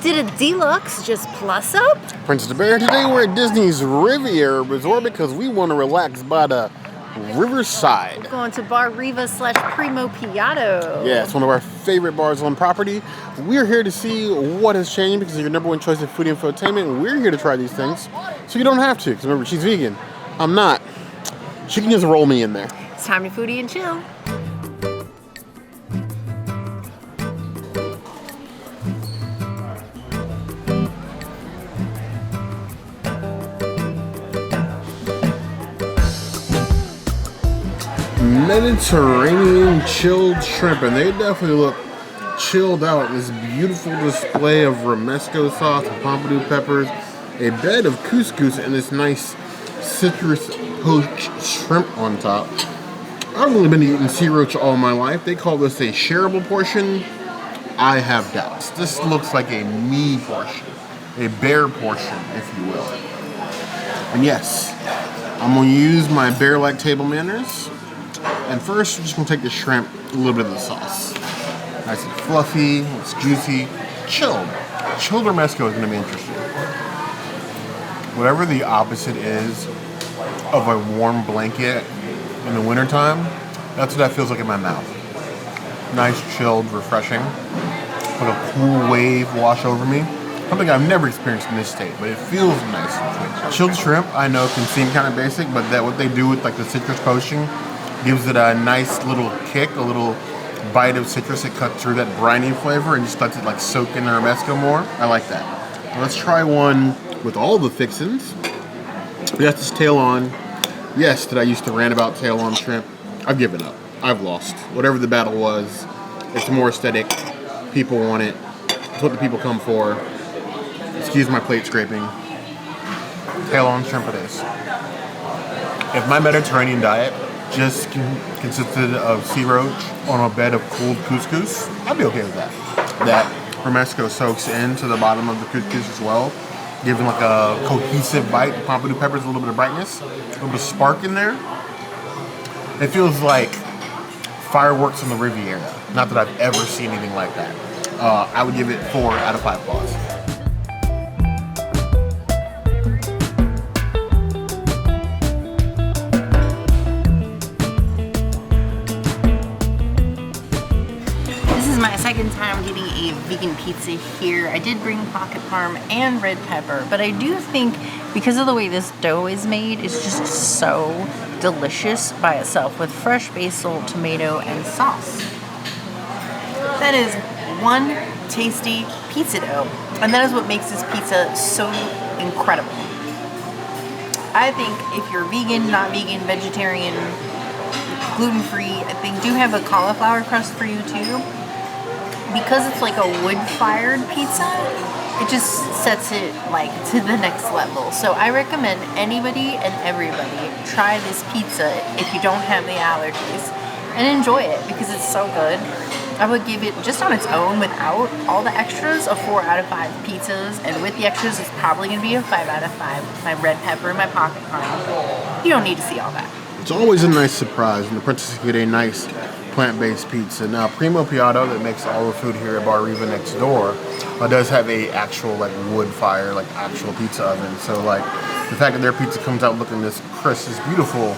Did a deluxe just plus up? Princess Bear, today we're at Disney's Riviera Resort because we want to relax by the riverside. We're going to Bar Riva / Primo Piatto. Yeah, it's one of our favorite bars on property. We're here to see what has changed because your number one choice of foodie and infotainment. We're here to try these things, so you don't have to. Because remember, she's vegan. I'm not. She can just roll me in there. It's time to foodie and chill. Mediterranean chilled shrimp, and they definitely look chilled out. This beautiful display of Romesco sauce, pompano peppers, a bed of couscous, and this nice citrus-poached shrimp on top. I've only been eating sea roach all my life. They call this a shareable portion. I have doubts. This looks like a me portion, a bear portion, if you will. And yes, I'm going to use my bear-like table manners. And first, we're just going to take the shrimp, a little bit of the sauce. Nice and fluffy, it's juicy, chilled. Chilled Romesco is going to be interesting. Whatever the opposite is of a warm blanket in the wintertime, that's what that feels like in my mouth. Nice, chilled, refreshing. Like a cool wave wash over me. Something I've never experienced in this state, but it feels nice. Chilled shrimp, I know, can seem kind of basic, but that what they do with like the citrus poaching gives it a nice little kick, a little bite of citrus that cuts through that briny flavor and just lets it like soak in the Romesco more. I like that. Let's try one with all the fixins. We got this tail on. Yes, that I used to rant about tail on shrimp. I've given up. I've lost. Whatever the battle was, it's more aesthetic. People want it. It's what the people come for. Excuse my plate scraping. Tail on shrimp it is. If my Mediterranean diet just consisted of sea roach on a bed of cooled couscous, I'd be okay with that. That Romesco soaks into the bottom of the couscous as well, giving like a cohesive bite. The pompano peppers, a little bit of brightness, a little bit of spark in there. It feels like fireworks on the Riviera. Not that I've ever seen anything like that. I would give it 4 out of 5 claws. My second time getting a vegan pizza here. I did bring pocket parm and red pepper, but I do think because of the way this dough is made, it's just so delicious by itself with fresh basil, tomato, and sauce. That is one tasty pizza dough, and that is what makes this pizza so incredible. I think if you're vegan, not vegan, vegetarian, gluten-free, I think do have a cauliflower crust for you too. Because it's like a wood-fired pizza, it just sets it like to the next level. So I recommend anybody and everybody try this pizza if you don't have the allergies and enjoy it because it's so good. I would give it just on its own without all the extras a 4 out of 5 pizzas, and with the extras it's probably going to be a 5 out of 5. My red pepper and my pocket parm. You don't need to see all that. It's always a nice surprise when the princess get a nice plant-based pizza. Now, Primo Piatto, that makes all the food here at Bar Riva next door, does have a actual like wood fire, like actual pizza oven. So like the fact that their pizza comes out looking this crisp, this beautiful,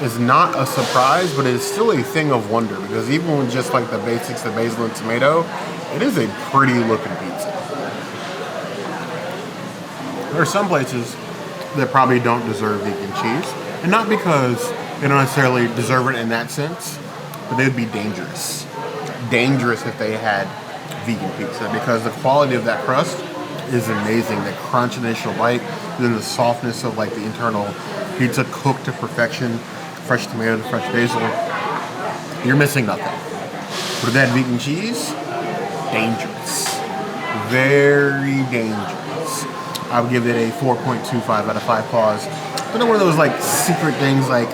is not a surprise, but it is still a thing of wonder because even with just like the basics, the basil and tomato, it is a pretty looking pizza. There are some places that probably don't deserve vegan cheese, and not because they don't necessarily deserve it in that sense, but they would be dangerous. Dangerous if they had vegan pizza because the quality of that crust is amazing. The crunch initial bite, then the softness of like the internal pizza cooked to perfection, fresh tomato, fresh basil. You're missing nothing. But if they had vegan cheese, dangerous. Very dangerous. I would give it a 4.25 out of 5 claws. But not one of those like secret things like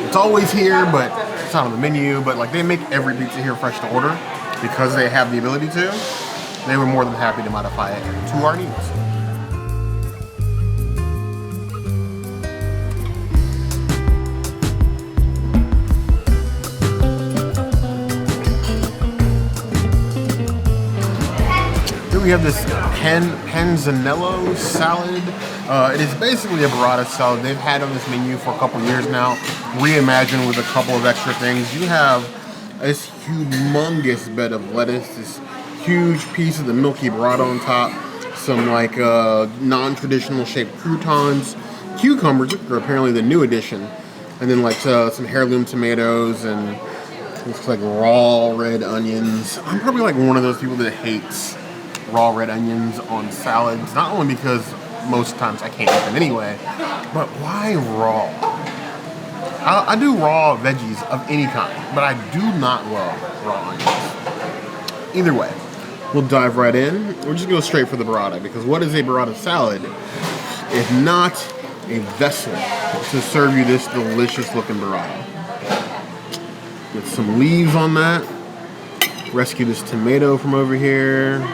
it's always here, but it's not on the menu. But like they make every pizza here fresh to order because they have the ability to. They were more than happy to modify it to our needs. Here we have this Panzanella salad. It is basically a burrata salad they've had on this menu for a couple years now, reimagined with a couple of extra things. You have this humongous bed of lettuce, this huge piece of the milky burrata on top, some like non-traditional shaped croutons, cucumbers, which are apparently the new addition, and then like some heirloom tomatoes and looks like raw red onions. I'm probably like one of those people that hates raw red onions on salads, not only because most times I can't eat them anyway, but why raw? I do raw veggies of any kind, but I do not love raw onions. Either way, we'll dive right in. We'll just go straight for the burrata, because what is a burrata salad if not a vessel to serve you this delicious looking burrata? Get some leaves on that. Rescue this tomato from over here.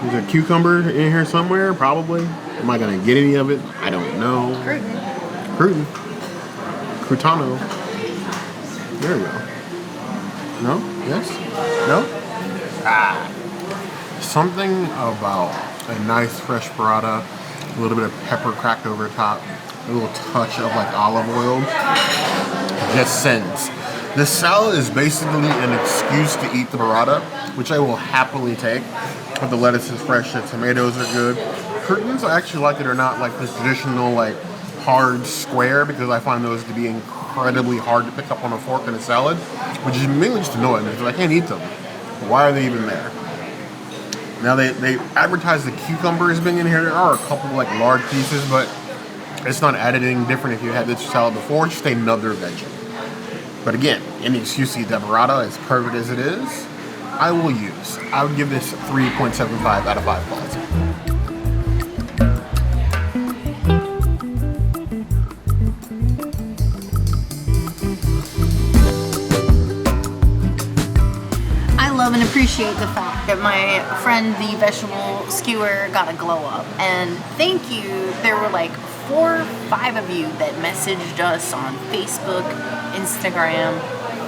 There's a cucumber in here somewhere, probably. Am I gonna get any of it? I don't know. Crouton. Croutano. There we go. No? Yes? No? Ah. Something about a nice fresh burrata, a little bit of pepper cracked over top, a little touch of like olive oil, just sends. This salad is basically an excuse to eat the burrata, which I will happily take. But the lettuce is fresh, the tomatoes are good. Croutons, I actually like it or not, like the traditional like hard square, because I find those to be incredibly hard to pick up on a fork in a salad, which is mainly just annoying because I can't eat them. Why are they even there? Now they advertise the cucumber as being in here. There are a couple like large pieces, but it's not added anything different if you had this salad before. It's just another veggie. But again, any excuse to eat that burrata, as perfect as it is, I will use. I would give this 3.75 out of 5 points. I love and appreciate the fact that my friend, the vegetable skewer, got a glow up. And thank you. There were like 4 or 5 of you that messaged us on Facebook, Instagram,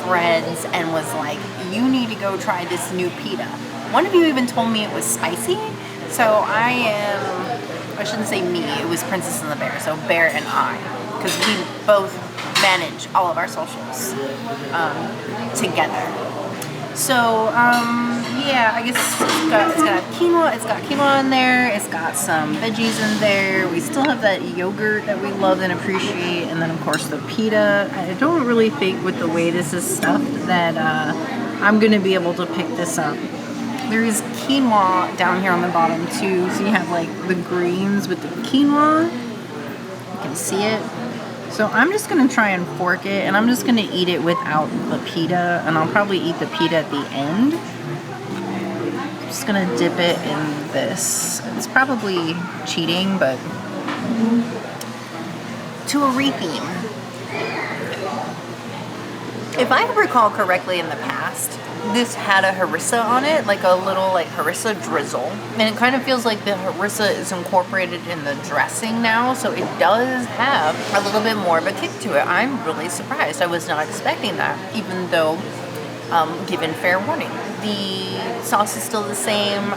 Threads, and was like, you need to go try this new pita. One of you even told me it was spicy. So I shouldn't say me, it was Princess and the Bear. So Bear and I, because we both manage all of our socials together. So, yeah, I guess it's got quinoa. It's got quinoa in there. It's got some veggies in there. We still have that yogurt that we love and appreciate. And then, of course, the pita. I don't really think with the way this is stuffed that I'm going to be able to pick this up. There is quinoa down here on the bottom, too. So you have, like, the greens with the quinoa. You can see it. So I'm just going to try and fork it, and I'm just going to eat it without the pita, and I'll probably eat the pita at the end. I'm just going to dip it in this. It's probably cheating, but to a retheme. If I recall correctly in the past, this had a harissa on it, like a little like harissa drizzle, and it kind of feels like the harissa is incorporated in the dressing now, so it does have a little bit more of a kick to it. I'm really surprised. I was not expecting that, even though given fair warning. The sauce is still the same.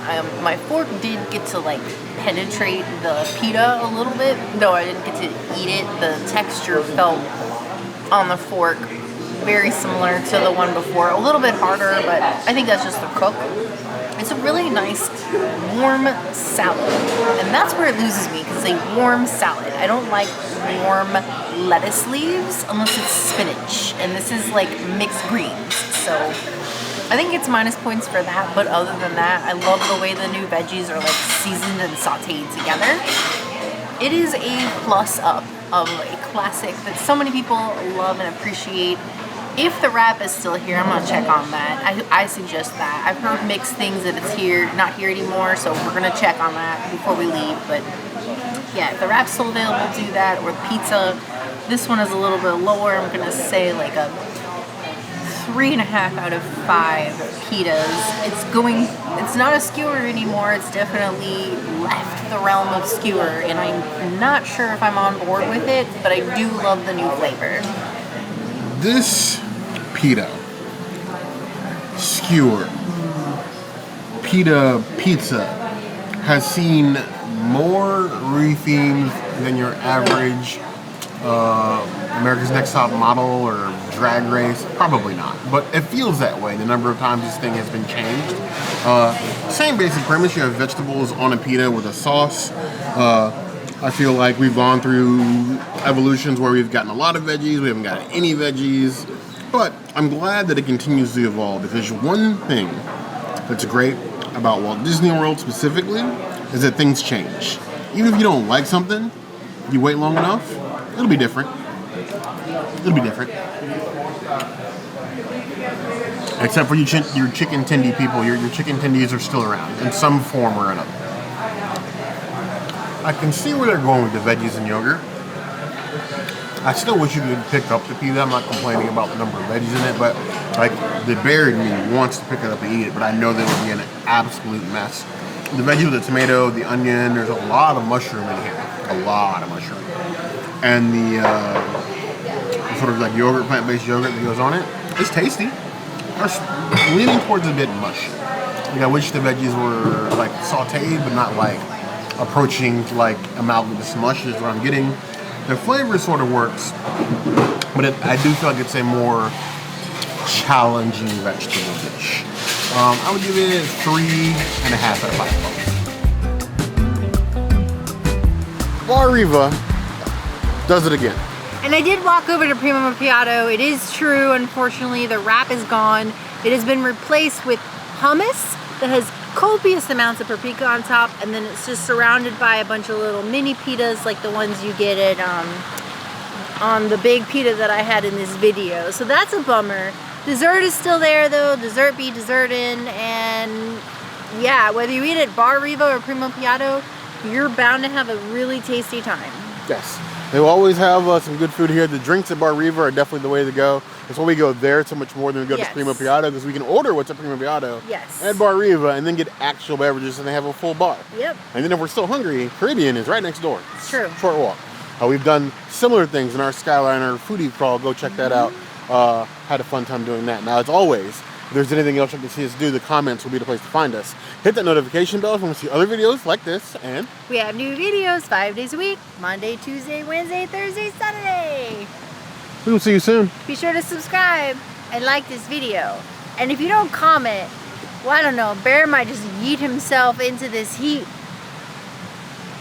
My fork did get to like penetrate the pita a little bit, though I didn't get to eat it. The texture felt on the fork very similar to the one before, a little bit harder, but I think that's just the cook. It's a really nice warm salad, and that's where it loses me, because it's a warm salad. I don't like warm lettuce leaves unless it's spinach, and this is like mixed greens, so I think it's minus points for that. But other than that, I love the way the new veggies are like seasoned and sauteed together. It is a plus up of a classic that so many people love and appreciate. If the wrap is still here, I'm gonna check on that. I suggest that. I've heard mixed things that it's here, not here anymore, so we're gonna check on that before we leave. But yeah, if the wrap's still available, do that. Or the pizza. This one is a little bit lower. I'm gonna say like a 3.5 out of 5 pitas. It's not a skewer anymore. It's definitely left the realm of skewer, and I'm not sure if I'm on board with it, but I do love the new flavor. This pita, skewer, Pita pizza has seen more rethemes than your average America's Next Top Model or Drag Race? Probably not, but it feels that way the number of times this thing has been changed. Same basic premise, you have vegetables on a pita with a sauce. I feel like we've gone through evolutions where we've gotten a lot of veggies, we haven't gotten any veggies, but I'm glad that it continues to evolve, because one thing that's great about Walt Disney World specifically is that things change. Even if you don't like something, you wait long enough, it'll be different. It'll be different. Except for your chicken tendy people, your chicken tendies are still around in some form or another. I can see where they're going with the veggies and yogurt. I still wish you could pick up the pizza. I'm not complaining about the number of veggies in it, but like the buried me wants to pick it up and eat it, but I know that it would be an absolute mess. The veggie with the tomato, the onion, there's a lot of mushroom in here. A lot of mushroom. And the sort of like yogurt, plant-based yogurt that goes on it, it's tasty. I'm leaning towards a bit mushy. Like I wish the veggies were like sauteed, but not like approaching like amalgamous mush is what I'm getting. The flavor sort of works, but I do feel like it's a more challenging vegetable dish. I would give it 3.5 out of 5. Bar Riva does it again. And I did walk over to Primo Macchiato. It is true, unfortunately, the wrap is gone. It has been replaced with hummus that has copious amounts of paprika on top, and then it's just surrounded by a bunch of little mini pitas like the ones you get at on the big pita that I had in this video. So that's a bummer. Dessert is still there though, dessert be dessertin', and yeah, whether you eat at Bar Riva or Primo Macchiato, you're bound to have a really tasty time. Yes. They will always have some good food here. The drinks at Bar Riva are definitely the way to go. That's why we go there so much more than we go to Primo Macchiato, because we can order what's at Primo Macchiato at Bar Riva and then get actual beverages, and they have a full bar. Yep. And then if we're still hungry, Caribbean is right next door. It's true. Short walk. We've done similar things in our Skyliner foodie crawl. Go check that out. Had a fun time doing that. Now, as always, if there's anything else you can see us do, the comments will be the place to find us. Hit that notification bell if you want to see other videos like this, and we have new videos 5 days a week, Monday, Tuesday, Wednesday, Thursday, Saturday. We will see you soon. Be sure to subscribe and like this video. And if you don't comment, well, I don't know, Bear might just yeet himself into this heat,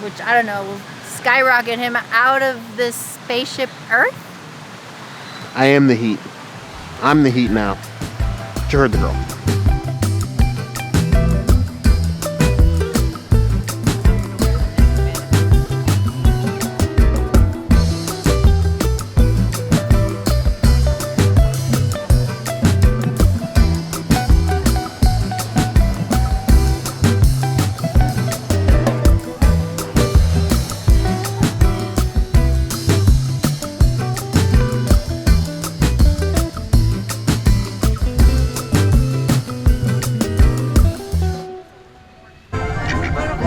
which, I don't know, will skyrocket him out of this spaceship Earth. I am the heat. I'm the heat now. But you heard the girl.